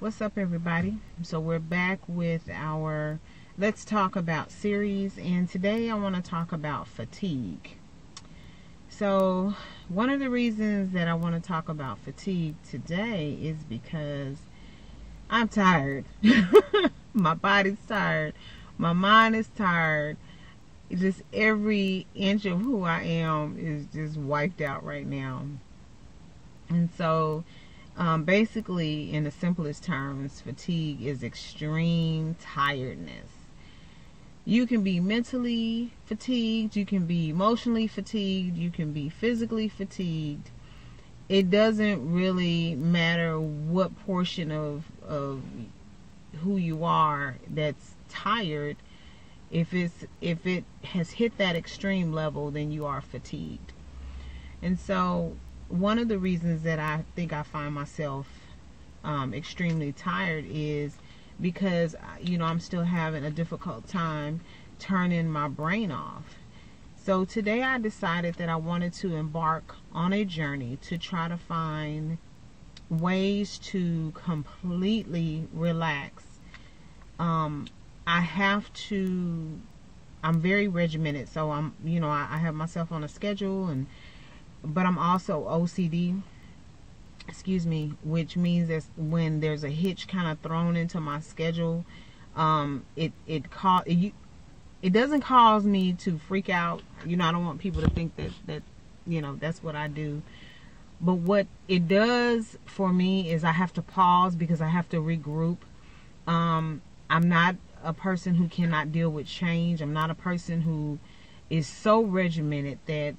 What's up, everybody? So we're back with our Let's Talk About series, and today I want to talk about fatigue. So one of the reasons that I want to talk about fatigue today is because I'm tired. My body's tired. My mind is tired. Just every inch of who I am is just wiped out right now. And so basically, in the simplest terms, fatigue is extreme tiredness. You can be mentally fatigued, you can be emotionally fatigued, you can be physically fatigued. It doesn't really matter what portion of who you are that's tired. If it has hit that extreme level, then you are fatigued. And so one of the reasons that I think I find myself extremely tired is because, I'm still having a difficult time turning my brain off. So today I decided that I wanted to embark on a journey to try to find ways to completely relax. I'm very regimented, so I have myself on a schedule, but I'm also OCD, which means that when there's a hitch kind of thrown into my schedule, it doesn't cause me to freak out. I don't want people to think that that's what I do. But what it does for me is I have to pause because I have to regroup. I'm not a person who cannot deal with change. I'm not a person who is so regimented that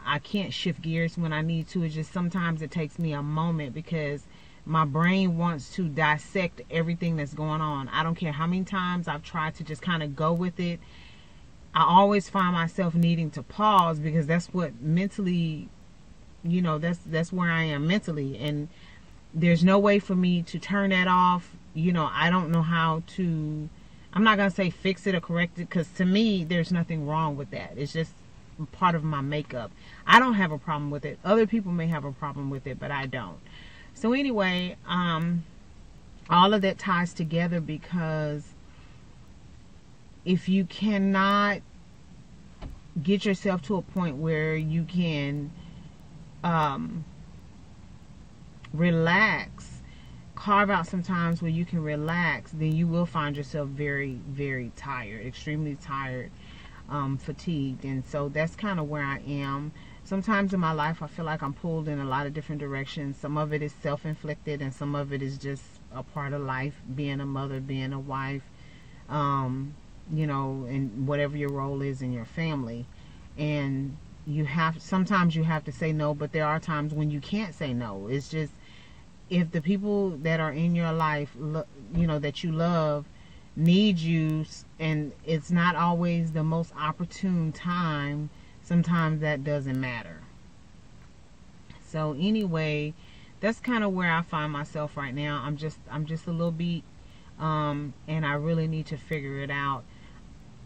I can't shift gears when I need to. It's just sometimes it takes me a moment because my brain wants to dissect everything that's going on. I don't care how many times I've tried to just kind of go with it. I always find myself needing to pause because that's what mentally, that's where I am mentally. And there's no way for me to turn that off. I don't know how to, I'm not going to say fix it or correct it, because to me, there's nothing wrong with that. It's just part of my makeup. I don't have a problem with it. Other people may have a problem with it, but I don't. So anyway, all of that ties together because if you cannot get yourself to a point where you can relax, carve out some times where you can relax, then you will find yourself very, very tired, extremely tired, fatigued. And so that's kind of where I am. Sometimes in my life I feel like I'm pulled in a lot of different directions. Some of it is self-inflicted and some of it is just a part of life, being a mother, being a wife, and whatever your role is in your family. And sometimes you have to say no, but there are times when you can't say no. It's just, if the people that are in your life, that you love, need you, and it's not always the most opportune time, sometimes that doesn't matter. So anyway, that's kind of where I find myself right now. I'm just a little beat, and I really need to figure it out.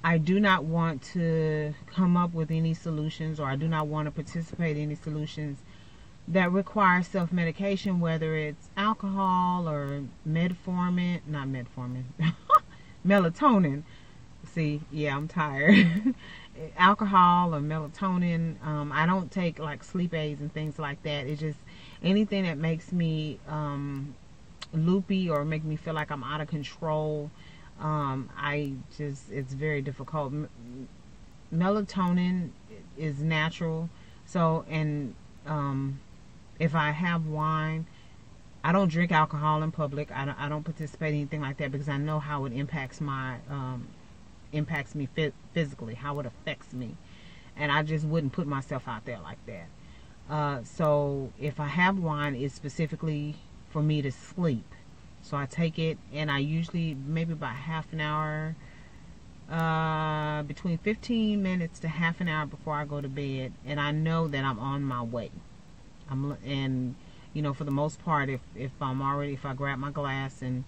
I do not want to come up with any solutions, or I do not want to participate in any solutions that require self-medication, whether it's alcohol or melatonin. See, yeah, I'm tired. Alcohol or melatonin. I don't take like sleep aids and things like that. It's just anything that makes me loopy or make me feel like I'm out of control. It's very difficult. Melatonin is natural. So, and if I have wine, I don't drink alcohol in public. I don't participate in anything like that because I know how it impacts me physically, how it affects me, and I just wouldn't put myself out there like that. So if I have wine, it's specifically for me to sleep. So I take it, and I usually maybe about half an hour, between 15 minutes to half an hour before I go to bed, and I know that I'm on my way. For the most part, if I grab my glass and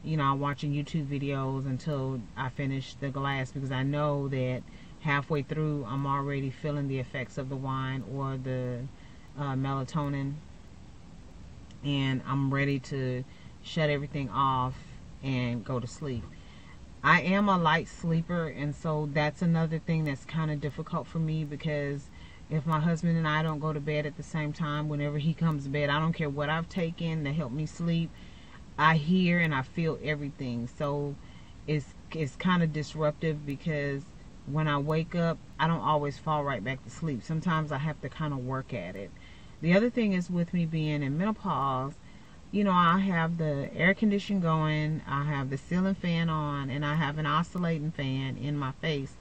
I'm watching YouTube videos until I finish the glass, because I know that halfway through I'm already feeling the effects of the wine or the melatonin, and I'm ready to shut everything off and go to sleep. I am a light sleeper, and so that's another thing that's kind of difficult for me, because if my husband and I don't go to bed at the same time, whenever he comes to bed, I don't care what I've taken to help me sleep, I hear and I feel everything. So it's kind of disruptive, because when I wake up, I don't always fall right back to sleep. Sometimes I have to kind of work at it. The other thing is, with me being in menopause, you know, I have the air conditioning going, I have the ceiling fan on, and I have an oscillating fan in my face.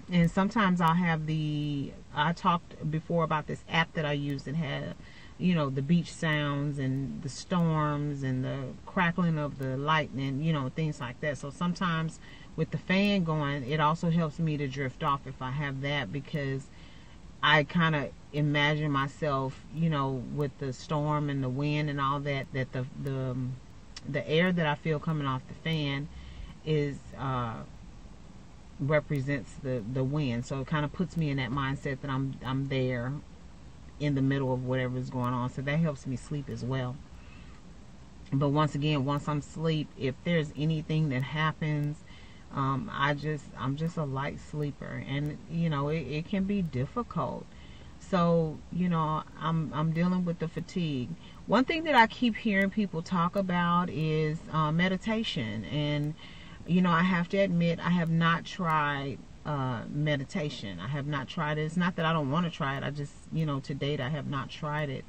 And sometimes I'll have I talked before about this app that I use that had, you know, the beach sounds and the storms and the crackling of the lightning, you know, things like that. So sometimes with the fan going, it also helps me to drift off if I have that, because I kind of imagine myself, you know, with the storm and the wind and all that, that the air that I feel coming off the fan is represents the wind. So it kind of puts me in that mindset that I'm there in the middle of whatever's going on. So that helps me sleep as well. But once again, once I'm asleep, if there's anything that happens, I'm just a light sleeper, and you know, it can be difficult. So, you know, I'm dealing with the fatigue. One thing that I keep hearing people talk about is meditation, and you know, I have to admit, I have not tried meditation. I have not tried it. It's not that I don't want to try it. I just, you know, to date, I have not tried it.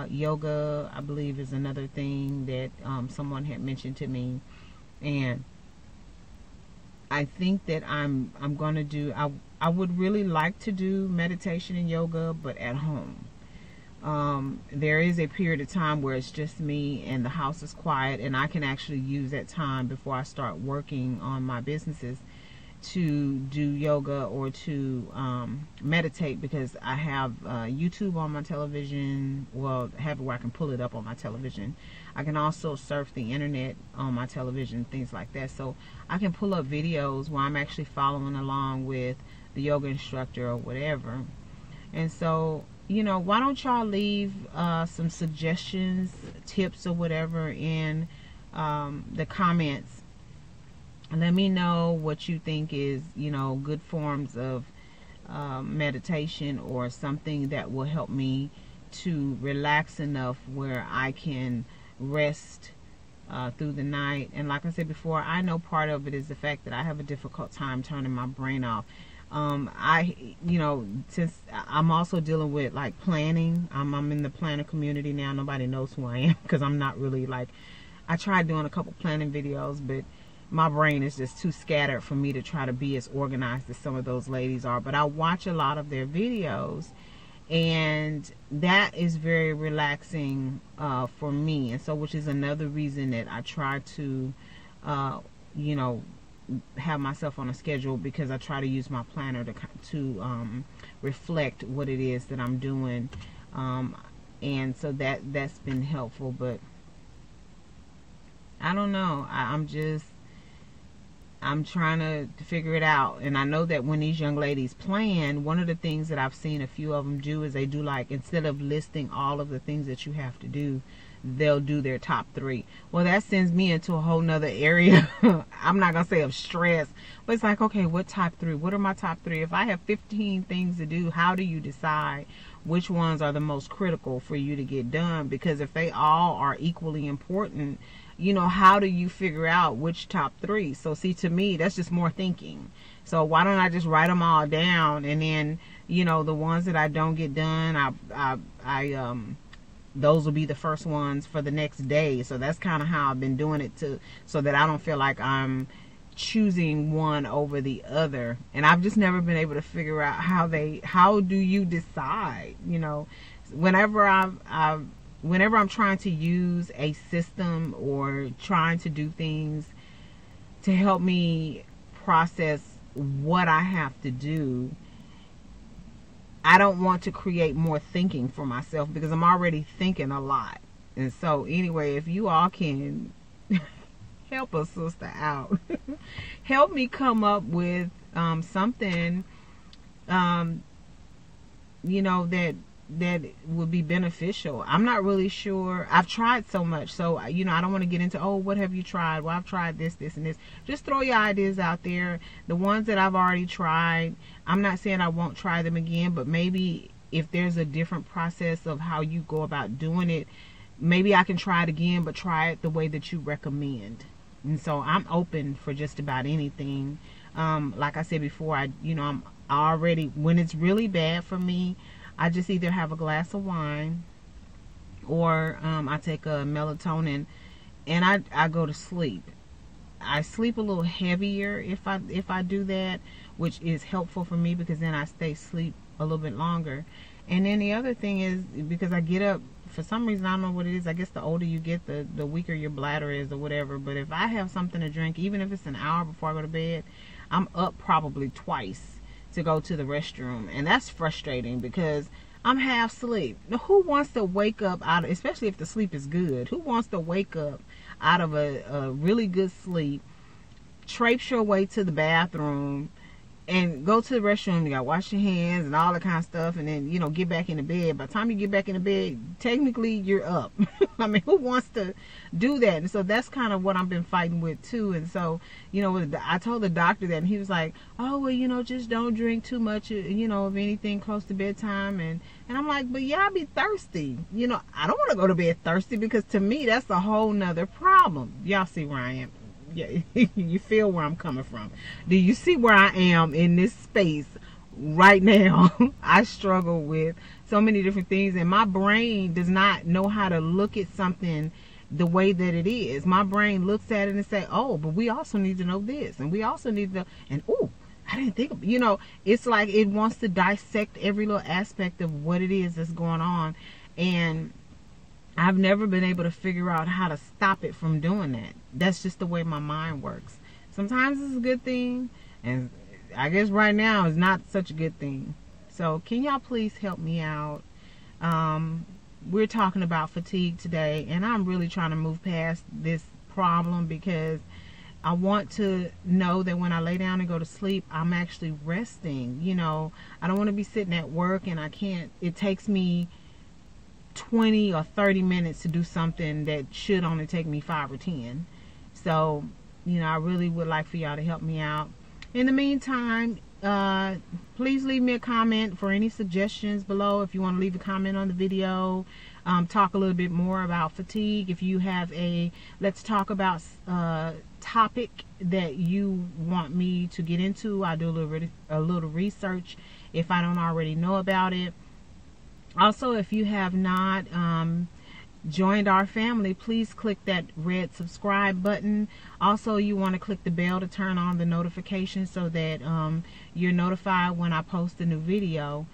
Yoga, I believe, is another thing that someone had mentioned to me, and I think that I'm going to do, I would really like to do meditation and yoga, but at home. There is a period of time where it's just me and the house is quiet, and I can actually use that time before I start working on my businesses to do yoga or to meditate, because I have YouTube on my television. Well, have it where I can pull it up on my television. I can also surf the internet on my television, things like that. So I can pull up videos where I'm actually following along with the yoga instructor or whatever. And so, you know, why don't y'all leave some suggestions, tips, or whatever in the comments. Let me know what you think is, you know, good forms of meditation, or something that will help me to relax enough where I can rest through the night. And like I said before, I know part of it is the fact that I have a difficult time turning my brain off. You know, since I'm also dealing with like planning, I'm in the planner community now. Nobody knows who I am, because I'm not really like, I tried doing a couple planning videos, but my brain is just too scattered for me to try to be as organized as some of those ladies are. But I watch a lot of their videos, and that is very relaxing for me. And so, which is another reason that I try to you know, have myself on a schedule, because I try to use my planner to reflect what it is that I'm doing, and so that's been helpful. But I don't know, I'm trying to figure it out. And I know that when these young ladies plan, one of the things that I've seen a few of them do is they do, like, instead of listing all of the things that you have to do, they'll do their top 3. Well, that sends me into a whole nother area. I'm not gonna say of stress, but it's like, okay, what top 3? What are my top 3? If I have 15 things to do, how do you decide which ones are the most critical for you to get done? Because if they all are equally important, you know, how do you figure out which top 3? So see, to me, that's just more thinking. So why don't I just write them all down, and then, you know, the ones that I don't get done, those will be the first ones for the next day. So that's kind of how I've been doing it, so that I don't feel like I'm choosing one over the other. And I've just never been able to figure out how do you decide, you know, whenever I'm trying to use a system or trying to do things to help me process what I have to do, I don't want to create more thinking for myself, because I'm already thinking a lot. And so anyway, if you all can help a sister out, help me come up with something, you know, that that would be beneficial. I'm not really sure. I've tried so much, so I don't want to get into, oh, what have you tried? Well, I've tried this, and this. Just throw your ideas out there. The ones that I've already tried, I'm not saying I won't try them again, but maybe if there's a different process of how you go about doing it, maybe I can try it again, but try it the way that you recommend. And so I'm open for just about anything. Like I said before, I'm already, when it's really bad for me, I just either have a glass of wine or I take a melatonin and I go to sleep. I sleep a little heavier if I do that, which is helpful for me because then I stay asleep a little bit longer. And then the other thing is, because I get up, for some reason, I don't know what it is. I guess the older you get, the weaker your bladder is or whatever. But if I have something to drink, even if it's an hour before I go to bed, I'm up probably twice to go to the restroom. And that's frustrating because I'm half asleep. Now, who wants to wake up out of, especially if the sleep is good, who wants to wake up out of a really good sleep, traipse your way to the bathroom, and go to the restroom, you gotta wash your hands and all that kind of stuff, and then, get back into bed. By the time you get back into bed, technically you're up. I mean, who wants to do that? And so that's kind of what I've been fighting with too. And so, I told the doctor that, and he was like, oh, well, just don't drink too much, of anything close to bedtime. And I'm like, but yeah, I be thirsty. I don't want to go to bed thirsty, because to me, that's a whole nother problem. Y'all see where I am? Yeah, you feel where I'm coming from. Do you see where I am in this space right now? I struggle with so many different things, and my brain does not know how to look at something the way that it is. My brain looks at it and say, oh, but we also need to know this, and we also need to, and oh, I didn't think of, it's like it wants to dissect every little aspect of what it is that's going on. And I've never been able to figure out how to stop it from doing that. That's just the way my mind works. Sometimes it's a good thing, and I guess right now is not such a good thing. So can y'all please help me out? We're talking about fatigue today, and I'm really trying to move past this problem, because I want to know that when I lay down and go to sleep, I'm actually resting. I don't want to be sitting at work and it takes me 20 or 30 minutes to do something that should only take me 5 or 10. So, I really would like for y'all to help me out. In the meantime, please leave me a comment for any suggestions below. If you want to leave a comment on the video, talk a little bit more about fatigue. If you have a let's talk about topic that you want me to get into, I'll do a little research if I don't already know about it. Also, if you have not joined our family, please click that red subscribe button. Also, you want to click the bell to turn on the notifications so that you're notified when I post a new video.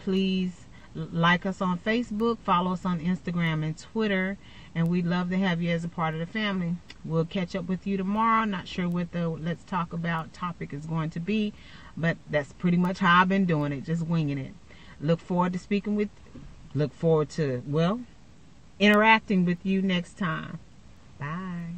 Please like us on Facebook, follow us on Instagram and Twitter, and we'd love to have you as a part of the family. We'll catch up with you tomorrow. Not sure what the let's talk about topic is going to be, but that's pretty much how I've been doing it, just winging it. Look forward to interacting with you next time. Bye.